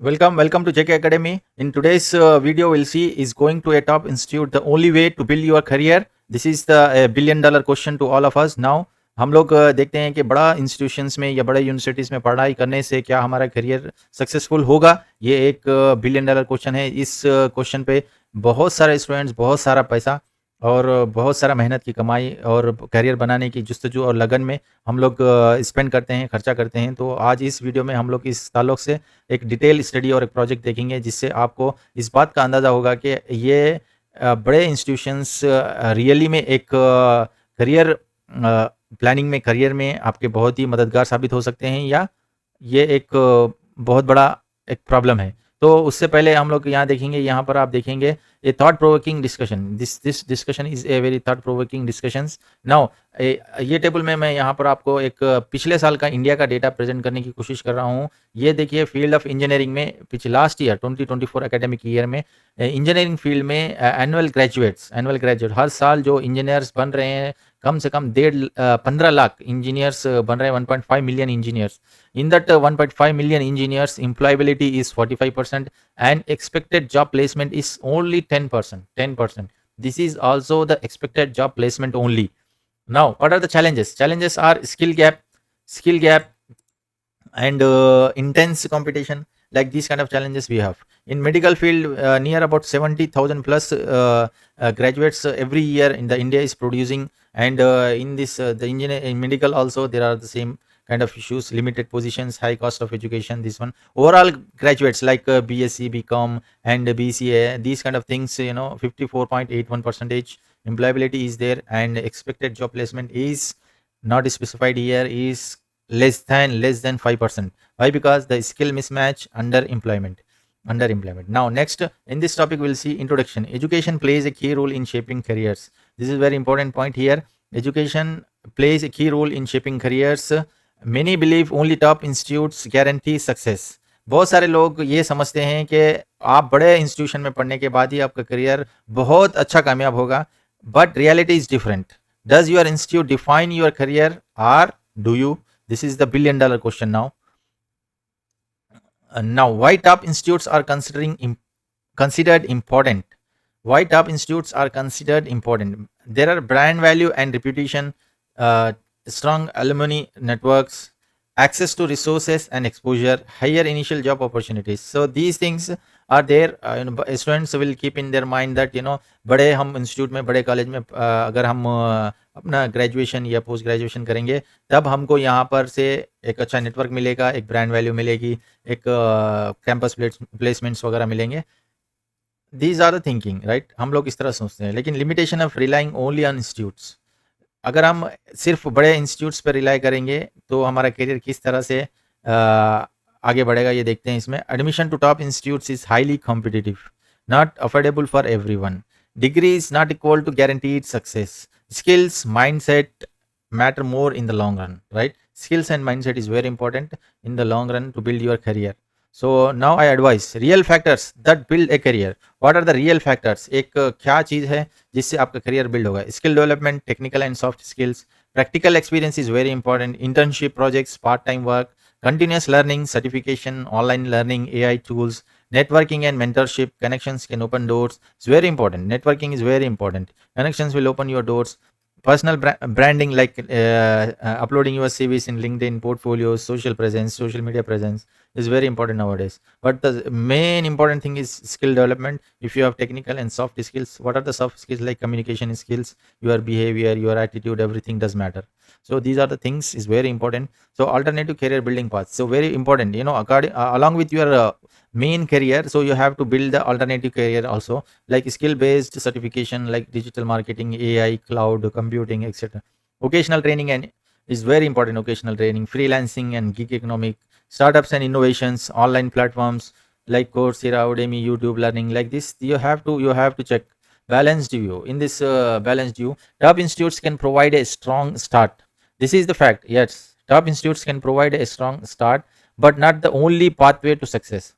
Welcome to JK Academy. In today's video, we'll see is going to a top institute the only way to build your career. This is the $1 billion question to all of us. Now, हम लोग देखते हैं कि बड़ा institutions में या बड़े universities में पढ़ाई करने से क्या हमारा करियर सक्सेसफुल होगा? ये एक $1 बिलियन क्वेश्चन है। इस क्वेश्चन पे बहुत सारे स्टूडेंट्स, बहुत सारा पैसा और बहुत सारा मेहनत की कमाई और करियर बनाने की जुस्तजू और लगन में हम लोग स्पेंड करते हैं, खर्चा करते हैं। तो आज इस वीडियो में हम लोग इस ताल्लुक से एक डिटेल स्टडी और एक प्रोजेक्ट देखेंगे, जिससे आपको इस बात का अंदाज़ा होगा कि ये बड़े इंस्टीट्यूशंस रियली में एक करियर प्लानिंग में, करियर में आपके बहुत ही मददगार साबित हो सकते हैं, या ये एक बहुत बड़ा एक प्रॉब्लम है। तो उससे पहले हम लोग यहाँ देखेंगे, यहाँ पर आप देखेंगे a thought provoking discussion. This discussion is a very thought provoking discussions. Now ये टेबल में मैं यहाँ पर आपको एक पिछले साल का इंडिया का डेटा प्रेजेंट करने की कोशिश कर रहा हूँ। ये देखिए, फील्ड ऑफ इंजीनियरिंग में पिछले लास्ट ईयर 2024 एकेडमिक ईयर में इंजीनियरिंग फील्ड में एनुअल ग्रेजुएट हर साल जो इंजीनियर्स बन रहे हैं, कम से कम 15 लाख इंजीनियर्स बन रहे हैं, 1.5 million engineers. In that 1.5 million engineers, employability is 45% and expected job placement is only 10%. 10%. This is also the expected job placement only. Now, what are the challenges? Challenges are skill gap, and intense competition. Like these kind of challenges we have in medical field. Near about 70,000 plus graduates every year in the India is producing, and in this the engineer in medical also there are the same kind of issues: limited positions, high cost of education. This one, overall graduates like BSc, BCom and BCA, these kind of things, 54.81 percentage employability is there, and expected job placement is not specified here, is less than 5%. Why? Because the skill mismatch, underemployment. Now next in this topic we'll see introduction. Education plays a key role in shaping careers. This is very important point here. Education plays a key role in shaping careers. Many believe only top institutes guarantee success. बहुत सारे लोग ये समझते हैं कि आप बड़े institution में पढ़ने के बाद ही आपका करियर बहुत अच्छा कामयाब होगा, but reality is different. Does your institute define your career, or do you? This is the $1 billion question now. Now, why top institutes are considered important? Why top institutes are considered important? There are brand value and reputation, strong alumni networks, access to resources and exposure, higher initial job opportunities. So these things are there. Students will keep in their mind that बड़े हम institute में, बड़े college में अगर हम अपना graduation या post graduation करेंगे, तब हमको यहाँ पर से एक अच्छा नेटवर्क मिलेगा, एक ब्रांड वैल्यू मिलेगी, एक कैंपस प्लेसमेंट्स वगैरह मिलेंगे. These are the thinking, right? हम लोग इस तरह सोचते हैं. लेकिन limitation of relying only on institutes. अगर हम सिर्फ बड़े इंस्टीट्यूट्स पर रिलाई करेंगे तो हमारा करियर किस तरह से आगे बढ़ेगा, ये देखते हैं इसमें. Admission to top institutes is highly competitive, not affordable for everyone. Degree is not equal to guaranteed success. Skills, mindset matter more in the long run, right? Skills and mindset is very important in the long run to build your career. So now I advise real factors that build a career. What are the real factors? एक क्या चीज़ है जिससे आपका career build होगा? Skill development, technical and soft skills, practical experience is very important, internship projects, part time work, continuous learning, certification, online learning, AI tools, networking and mentorship. Connections can open doors. It's very important. Networking is very important. Connections will open your doors. Personal branding, like uploading your CVs in LinkedIn, portfolios, social presence, social media presence is very important nowadays. But the main important thing is skill development. If you have technical and soft skills, what are the soft skills? Like communication skills, your behavior, your attitude, everything does matter. So these are the things is very important. So alternative career building paths, so very important, according along with your main career, so you have to build the alternative career also, like skill based certification like digital marketing, AI, cloud computing, etc. Vocational training and is very important. Vocational training, freelancing and gig economic, startups and innovations, online platforms like Coursera, Udemy, YouTube learning. Like this, you have to check balanced view. In this balanced view, top institutes can provide a strong start. This is the fact. Yes, top institutes can provide a strong start, but not the only pathway to success.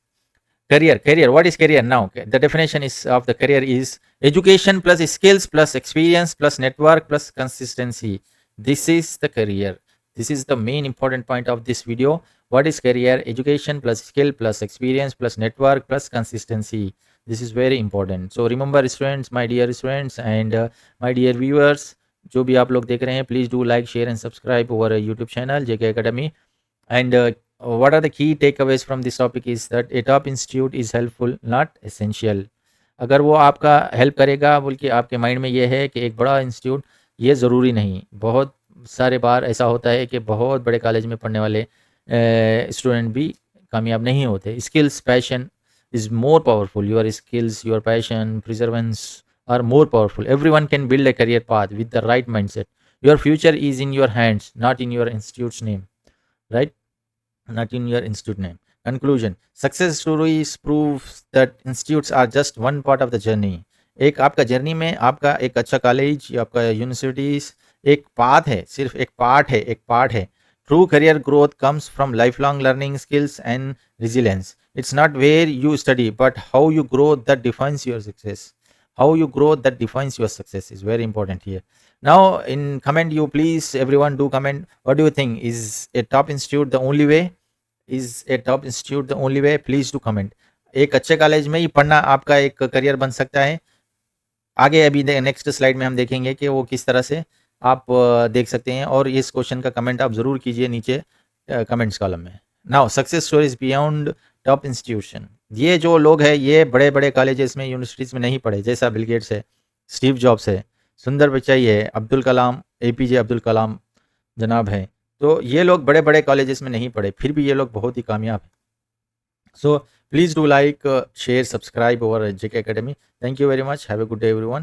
Career. What is career now? The definition is of the career is education plus skills plus experience plus network plus consistency. This is the career. This is the main important point of this video. What is career? Education plus skill plus experience plus network plus consistency. This is very important. So remember students, my dear students and my dear viewers, जो भी आप लोग देख रहे हैं, please do like, share and subscribe over YouTube channel JK Academy. And what are the key takeaways from this topic is that a top institute is helpful, not essential. अगर वो आपका हेल्प करेगा बोल के आपके माइंड में ये है कि एक बड़ा इंस्टीट्यूट ये ज़रूरी नहीं। बहुत सारे बार ऐसा होता है कि बहुत बड़े कॉलेज में पढ़ने वाले स्टूडेंट भी कामयाब नहीं होते। Skills passion is more powerful, your skills your passion प्रिजर्वेंस are more powerful. Everyone can build a career path with the right mindset. Your future is in your hands, not in your institute's name, right? Not in your institute name. Conclusion: success stories proves that institutes are just one part of the journey. एक आपका journey में आपका एक अच्छा college या आपका universities एक path है, सिर्फ एक पार्ट है, एक पार्ट है. True career growth comes from lifelong learning, skills and resilience. It's not where you study, but how you grow that defines your success. How you grow that defines your success is very important here. Now in comment you please everyone do comment, what do you think? Is a top institute the only way? Is a top institute the only way? Please do comment. एक अच्छे college में ही पढ़ना आपका एक career बन सकता है. आगे अभी नेक्स्ट स्लाइड में हम देखेंगे कि वो किस तरह से आप देख सकते हैं, और इस क्वेश्चन का कमेंट आप ज़रूर कीजिए नीचे कमेंट्स कॉलम में. Now success stories beyond top institution. ये जो लोग हैं ये बड़े बड़े कॉलेजेस में यूनिवर्सिटीज़ में नहीं पढ़े, जैसा बिल गेट्स है, स्टीव जॉब्स है, सुंदर पिचाई है, अब्दुल कलाम APJ अब्दुल कलाम जनाब है. तो ये लोग बड़े बड़े कॉलेजेस में नहीं पढ़े, फिर भी ये लोग बहुत ही कामयाब हैं. So please do like, share, subscribe over JK Academy. Thank you very much. Have a good day everyone.